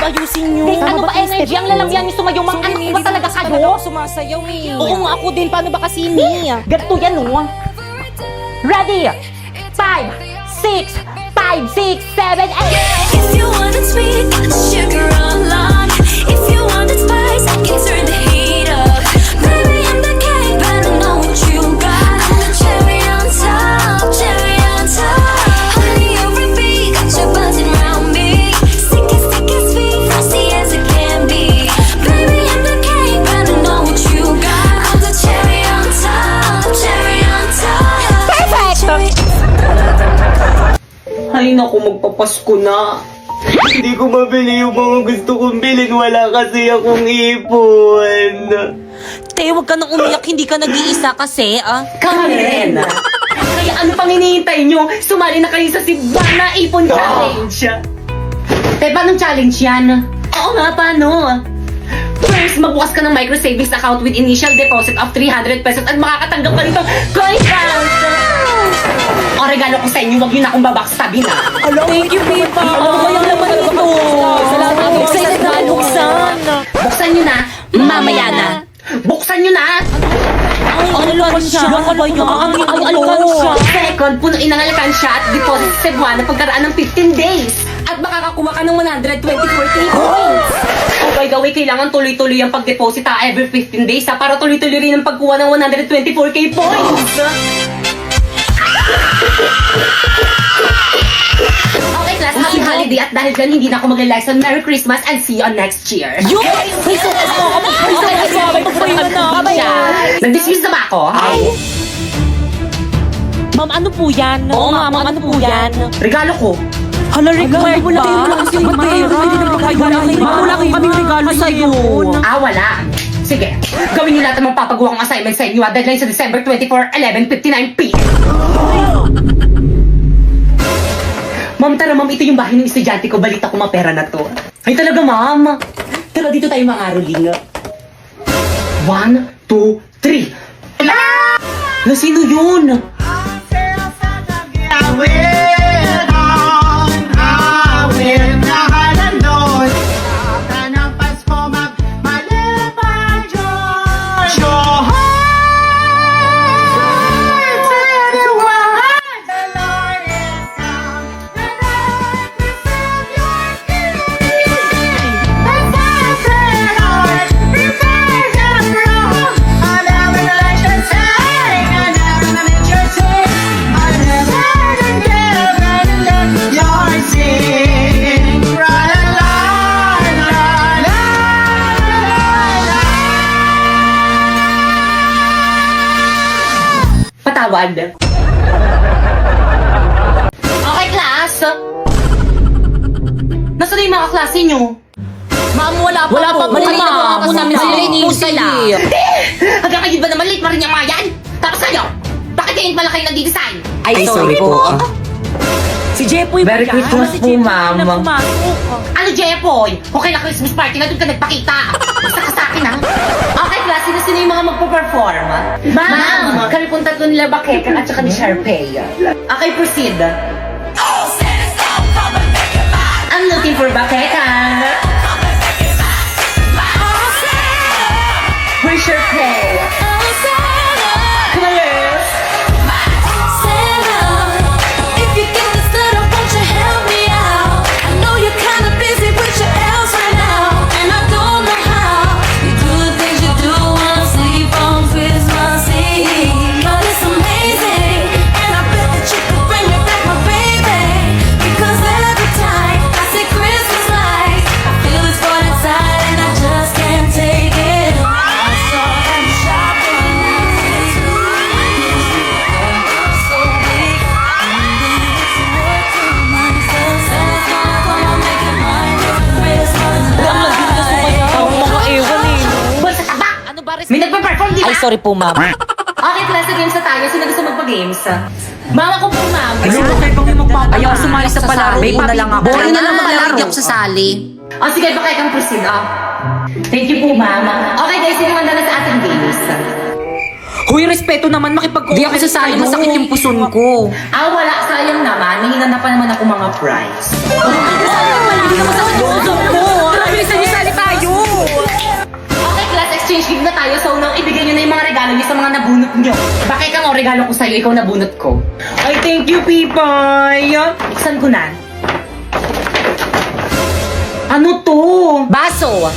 ayusin nyo. Guys, ano ba energy? Ang lalamyan nyo sumayaw. Ano ba talaga kayo? Sumasayaw eh. Oo nga, ako din. Paano ba kasi ni? Ganito yan, no? Ready? 5, 6, 5, 6, 7, 8. If you want it sweet, put the sugar on lock. If you want it spice, I can turn the heat up. Baby, I'm the cake, better know what you got. I'm the cherry on top, cherry on top. Honey, over beat, got you buzzing round me. Sick as sweet, frosty as it can be. Baby, I'm the cake, better know what you got. I'm the cherry on top, cherry on top. Perfect! Ay naku, magpapasko na. Hindi ko mabili yung mga gusto kong bilhin. Wala kasi akong ipon. Te, huwag ka nang umiyak. Hindi ka nag-iisa kasi, Karen! Kaya ano pang hinihintay nyo? Sumali na kayo sa Sibana Ipon Challenge. Te, paano challenge yan? Oo nga, paano? First, magbukas ka ng micro savings account with initial deposit of 300 pesos at makakatanggap ka nito coin count. O, regalo ko sa inyo, wag nyo na akong babackstabin na. Thank you, Pipa. Ano ba yung laman nito? Salamat. Excited na buksan. Buksan nyo na. Mamaya na. Buksan nyo na. Ay, alkansya. Ano ba yun? Ang alkansya. Second, punuin ang alkansya at deposit sa Cebuana pagkaraan ng 15 days. At makakakuha ka ng 124k points. Oh, by the way, kailangan tuloy-tuloy ang pag-deposit every 15 days para tuloy-tuloy rin ang pagkuha ng 124k points. Okay, class, happy holiday at dahil dyan hindi na ako mag-lesson. Merry Christmas and see you on next year. Yun! May sukas mo ako. Nag-dismiss na ba ako? Ma'am, ano po yan? Oo, Ma'am, ano po yan? Regalo ko. Hala, required ba? Wala kaming regalo sa'yo. Wala. Sige, gawin niyo lahat ng magpapagawa kong assignment sa inyo. Deadline sa December 24, 11:59 p.m. Ma'am, tara ma'am, ito yung bahay ng estudyante ko. Balita ko mapera na to. Ay talaga ma'am. Tara dito tayo mga aroling. 1, 2, 3. Na sino yun? Patawad. Okay, class. Nasaan na yung mga klase nyo? Ma'am, wala pa po. Ma'am. Ako namin sila inisila. Hanggang kayo ba naman late pa rin yung mga yan? Tapos kayo, bakit ngayon pala kayo nagdi-design? Ay, sorry po. Si Jepoy po Merry yan. Christmas Si po, Jepoy ma'am. na pumasok. Ano, Jepoy? Okay na Christmas party na doon ka nagpakita. Basta ka sa akin, ha? Okay, class, sino yung mga magpo-perform? Ma'am, kami pong tatlo nila Bakeka at saka ni Sharpay. Okay, proceed. I'm looking for Bakeka. Where's Sharpay? Come on, girls. Santa, if you get this letter, won't you help me out? I know you're kinda busy with your elves right now, and I don't know how you do the things you do when I sleep on Christmas Eve. But it's amazing, and I bet that you could bring me back my baby. Because every time I see Christmas lights, I feel this void inside, and I just can't take it. I saw them shopping so big. Mga ewan eh. Basta taba! Ano ba? May nagpa-perform, di ba? Ay, sorry po, ma'am. Okay, class, games na tayo. Sino gusto magpa-games? Mama ko po, ma'am. Ayaw sumali sa palaro. May na lang ako. Boring na lang maglaro. Hindi ako sasali. O, sige, baka kang proceed, Thank you po, ma'am. Okay, guys, sino handa na sa ating games? Huy, respeto naman makipag-cooperate. Hindi ako sasali. Masakit yung puson ko. Wala. Sayang naman. Hihina na pa naman ako mga prize. Hindi naman sa puso ko. regalo ko sa'yo, ikaw nabunot ko. Ay, thank you, Pipay. Buksan ko na. Ano to? Baso.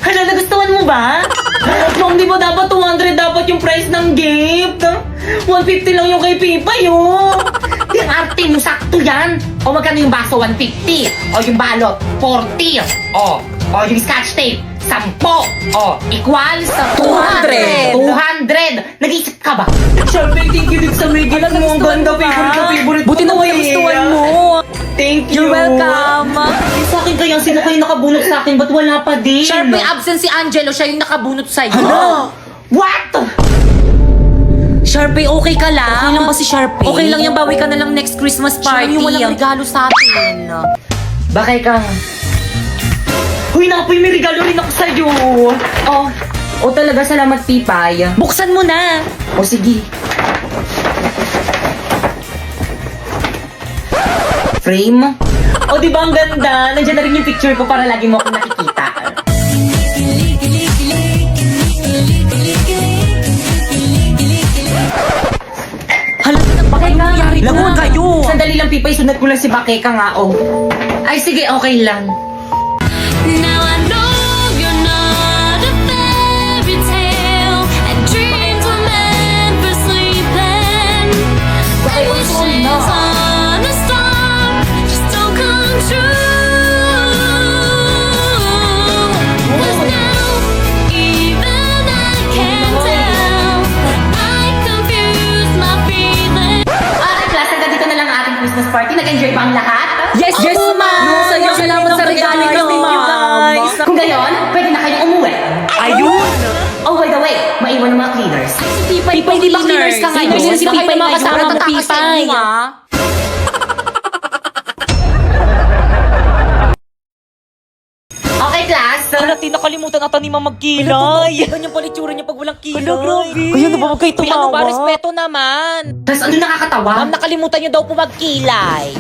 Hala, nagustuhan mo ba? Ma'am, di ba dapat 200 dapat yung price ng gift? 150 lang yung kay Pipay, oh. Yung arte mo, sakto yan. O magkano yung baso, 150. O yung balot, 40. O yung scotch tape, 10. O, equals 200. 200. Nag-iisip ka ba? Siyempre, thank you din sa Miguel. Ang mga ganda, favorite Buti na ko, may nagustuhan mo. Thank you. You're welcome. Sa akin kaya, sino kayo nakabunot sa akin? Ba't wala pa din? Sharpie, absent si Angelo. Siya yung nakabunot sa'yo. What? Sharpie, okay ka lang? Okay lang ba si Sharpie? Okay lang yung bawi ka na lang next Christmas party. Siya yung walang regalo sa atin. Bakay ka. Huy, Napoy, may regalo rin ako sa'yo. O talaga, salamat, Pipay. Buksan mo na. O sige. Frame? O, di ba ang ganda? Nandiyan na rin yung picture ko para lagi mo ako nakikita. Hala, bakit nangyari to? Lagot kayo. Sandali lang, Pipay. Sunod ko lang si Bakeka nga, Ay, sige, okay lang. Now I know you're not a fairy tale, and dreams were meant for sleeping. And wishes on a star just don't come true. 'Cause now even I can tell that I confused my feelings. Class, hanggang dito na lang ang ating Christmas party. Nag-enjoy ba ang lahat? Yes, yes, ma'am. Salamat sa regalo kami, guys. Kung gayon, pwede na kayong umuwi. Ayun! Oh, by the way, maiwan ng mga cleaners. Pipay, di ba cleaners ka ngayon? Cleaners Si na Pipay kayo mga kasama ngayon. mo, Pipay. Okay, class. Halati, nakalimutan ata ni Mama magkilay. Ganyan pala itsura niya pag walang kilay. Hala, grabe. Kaya na ba huwag kayo Uy, ano ba? tumawa? Respeto naman. Tapos ano nakakatawa? Ma'am, nakalimutan niyo daw po magkilay.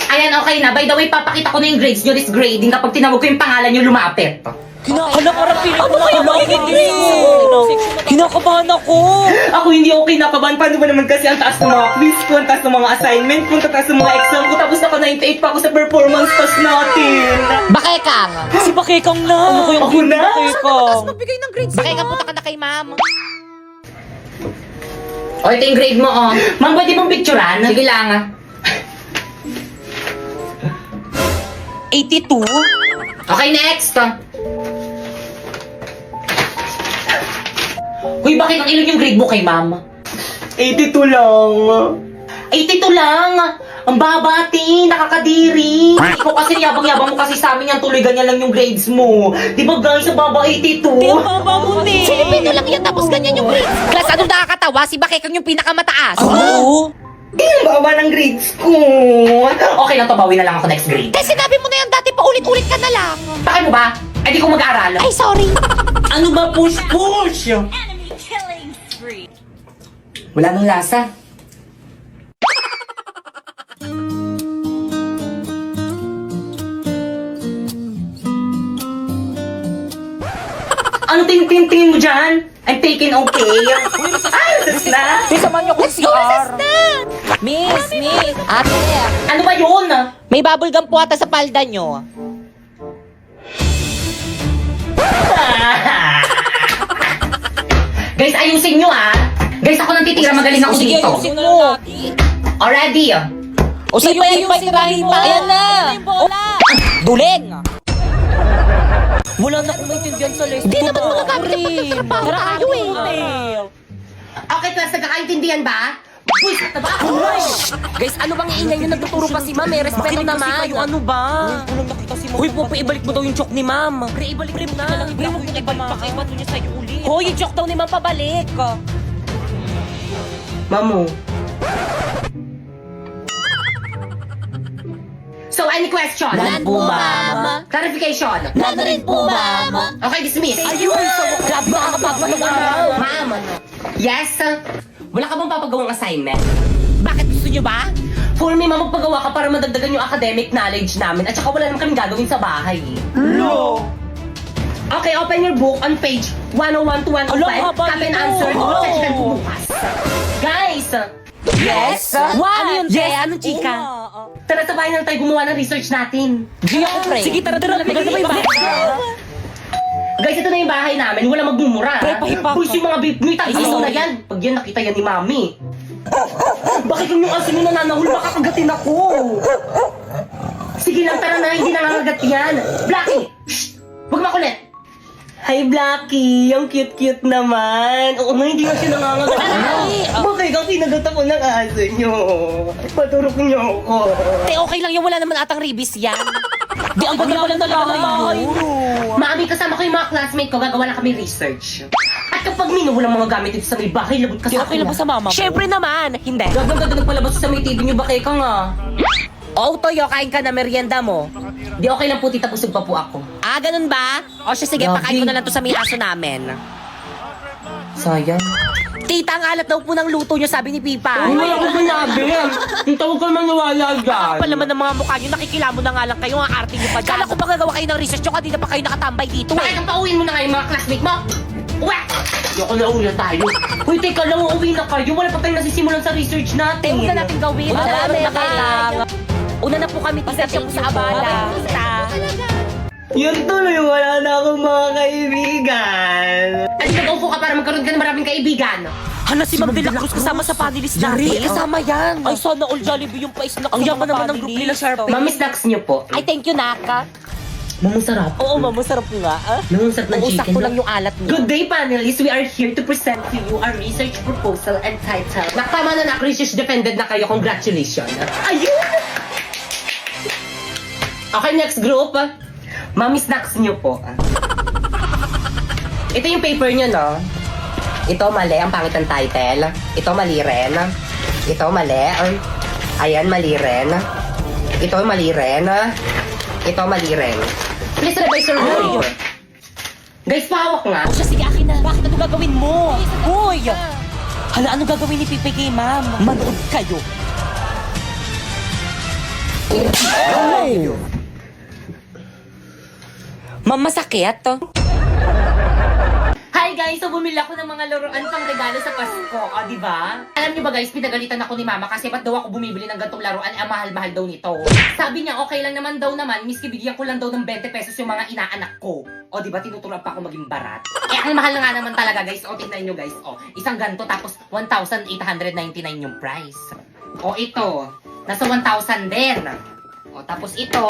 Ayan, okay na. By the way, papakita ko na yung grades nyo this grading kapag tinawag ko yung pangalan nyo lumapit. Hala, parang feeling ko Ano ba yung nakalawa. Kinakabahan ako. Ako hindi ako kinakabahan. Paano ba naman kasi ang taas ng mga quiz ko, ang taas ng mga assignment ko, ang taas ng mga exam ko, tapos naka 98 pa ako sa performance test natin. Bakekang. Si Bakekang na. Ano ko yung Ako na? Bakekang? Magbigay ng grades. Bakekang, punta ka na kay ma'am. O, ito yung grade mo, Ma'am, pwede mong picturean? Sige lang, 82? Okay, next. Uy, bakit ang ilan yung grade mo kay ma'am? 82 lang. 82 lang! Ang babati, nakakadiri. Ikaw kasi yabang-yabang mo kasi sa amin yan, tuloy ganyan lang yung grades mo. Di ba guys, ang baba 82? baba mo ni. Filipino lang yan, tapos ganyan yung grades. Class, anong nakakatawa? Si Bakekang yung pinakamataas. Oo. Di ang baba ng grades ko. Okay lang to, bawi na lang ako next grade. Kasi sinabi mo na yan dati, paulit-ulit ka na lang. Bakit mo ba? Ay, di ko mag-aaral. Ay, sorry. Ano ba push? Wala nang lasa. Ano tingin mo dyan? I'm taking okay. Ay, sus na. Samahan niyo ko Let's go, recess na! Miss. Ate, Ano ba yun? may bubble gum po ata sa palda nyo. Guys, ayusin nyo Guys, ako nang titira, magaling ako dito. mo. Already. O sa'yo pa yung tirahin pa. Ayan na. Duling. Wala na akong maintindihan sa lesson. Di naman magagamit ang pagkatrabaho tayo Okay, class, nagkakaintindihan ba? Uy, sakta ba ako? Guys, ano bang iingay nyo? Nagtuturo pa si ma'am. May respeto naman. Ano ba? Walang nakita si Mama. Uy, po, ibalik mo daw yung joke ni ma'am. Pre, ibalik mo na. Pre, mo pakaibat niya sa'yo ulit. Hoy, yung joke daw ni ma'am pabalik. Mamu. So, any question? None po, ma'am. Clarification? None rin po, ma'am. Okay, dismiss. Ayun, grabe makakapagpalong araw. Ma'am, yes? Wala ka bang papagawang assignment? Bakit gusto nyo ba? For me, ma'am, magpagawa ka para madagdagan yung academic knowledge namin at saka wala naman kaming gagawin sa bahay. No. Okay, open your book on page 101 to 105. Ala, haba Copy and nito. answer. Oh. Check po bukas. Guys! Yes? What? Ano yun, Te? Anong chika? Tara, sabayan na tayo gumawa ng research natin. Di ako, pre. Sige, tara. Maganda ba yung bahay? Guys, ito na yung bahay namin. Wala magmumura. Pre, pahipa. Boys, yung mga beef meat, ayun na yan. Pag yan, nakita yan ni Mami. Bakit yung asin mo nananahul? Baka kagatin ako. Sige lang, tara na. Hindi nangangagat yan. Blackie! Shh! Huwag makulit. Hi, Blackie. Ang cute-cute naman. Oo nga, hindi na siya nangangagat. Bakit ikaw kinagat ako ng aso nyo? Paturok nyo ako. Te, okay lang yan. Wala naman atang ribis yan. Di, ang ganda pala talaga ng bahay mo. Mami, kasama ko yung mga classmate ko, gagawa na kami research. At kapag walang mga gamit dito sa may bahay, labot ka Di, sa okay lang ba sa mama mo? Siyempre naman. Hindi. Gaganda nagpalabas sa may TV nyo, bakit ka nga? Oh, Toyo, kain ka na merienda mo. Di okay lang po, tita, busog pa po ako. Ah, ganun ba? O siya, sige, Grabe. pakain ko na lang to sa may aso namin. Sayang. Tita, ang alat daw po ng luto nyo, sabi ni Pipa. Wala ko sinabi. Tita, huwag ka maniwala dyan. Kapal naman ng mga mukha nyo, nakikilamo na nga lang kayo, ang arte nyo pa dyan. Kala ko ba gagawa kayo ng research nyo, kanina pa kayo nakatambay dito Bakit eh. ang pauwiin mo na nga yung mga classmate mo? Uwe! Ayoko na uwi na tayo. Uy, teka lang, uuwi na kayo. Wala pa tayong nasisimulan sa research natin. Huwag na natin gawin. Marami Marami pa lang. Una na po kami, tita, thank you sa abala. Tita. Yun tuloy, wala na akong mga kaibigan. At nag-upo ka para magkaroon ka ng maraming kaibigan. Hala, si Ma'am De La Cruz kasama sa panelist natin. Kasama yan. Ay, sana all Jollibee yung pa-snack Ang sa yaman mga naman ng group nila, panelist. Sharpie. Mami, snacks niyo po. Ay, thank you, Naka. Mamasarap. Oo, ma'am, masarap nga. Ah? Mamasarap ng Uusap chicken. ko lang yung alat niyo. Good day, panelists. We are here to present to you our research proposal and title. Nakama na research defended na kayo. Congratulations. Ayun! Okay, next group. Mami, snacks niyo po. Ito yung paper niyo, no? Ito mali, ang pangit ng title. Ito mali rin. Ito mali. Ayan, mali rin. Ito mali rin. Ito mali rin. Please revise your work. Guys, pahawak nga. O siya, sige, akin na. Bakit ano gagawin mo? Hoy! Hala, ano gagawin ni Pipe kay Ma'am? Manood kayo. Ma'am, masakit to. Hi guys! So bumili ako ng mga laruan pang regalo sa Pasko. O, di ba? Alam niyo ba guys, pinagalitan ako ni Mama kasi ba't daw ako bumibili ng gantong laruan? Ang mahal-mahal daw nito. Sabi niya, okay lang naman daw naman, miski bigyan ko lang daw ng 20 pesos yung mga inaanak ko. O, di ba? Tinuturuan pa ako maging barat. Eh, ang mahal na nga naman talaga guys. O, tignan niyo guys. O, isang ganto tapos 1,899 yung price. O, ito. Nasa 1,000 din. O, tapos ito.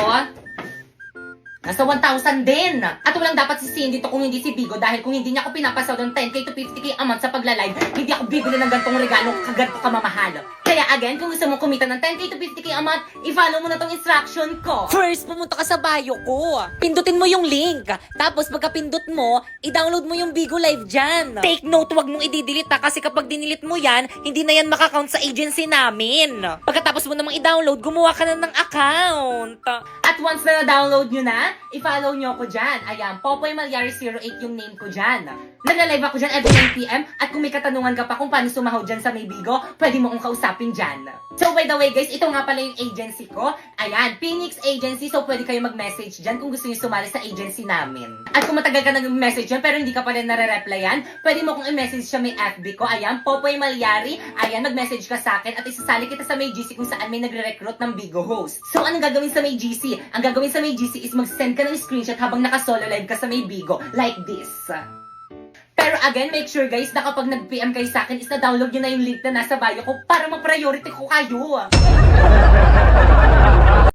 Nasa 1,000 din. At walang dapat sisihin dito kung hindi si Bigo dahil kung hindi niya ako pinapasaw ng 10k to 50k a month sa pagla-live, hindi ako bibili ng gantong regalo kaganto kamamahal. Kaya again, kung gusto mong kumita ng 10k to 50k a month, i-follow mo na tong instruction ko. First, pumunta ka sa bio ko. Pindutin mo yung link. Tapos pagka-pindot mo, i-download mo yung Bigo Live dyan. Take note, wag mong i-delete ha, kasi kapag dinilit mo yan, hindi na yan makakount sa agency namin. Pagkatapos mo namang i-download, gumawa ka na ng account. At once na na-download nyo na, i-follow nyo ako dyan. Ayan, Popoy Malyari 08 yung name ko dyan. Nagla-live ako dyan every 9pm at kung may katanungan ka pa kung paano sumahod dyan sa may Bigo, pwede mo kong kausapin dyan. So by the way guys, ito nga pala yung agency ko. Ayan, Phoenix Agency. So pwede kayo mag-message dyan kung gusto nyo sumali sa agency namin. At kung matagal ka nag-message dyan pero hindi ka pa rin nare-replyan, pwede mo kong i-message sa may FB ko. Ayan, Popoy Malyari. Ayan, mag-message ka sa akin at isasali kita sa may GC kung saan may nagre-recruit ng Bigo host. So anong gagawin sa may GC? Ang gagawin sa may GC is mag-send ka ng screenshot habang naka-solo live ka sa may Bigo. Like this. Pero again, make sure guys na kapag nag-PM kayo sa akin is na-download nyo na yung link na nasa bio ko para ma-priority ko kayo.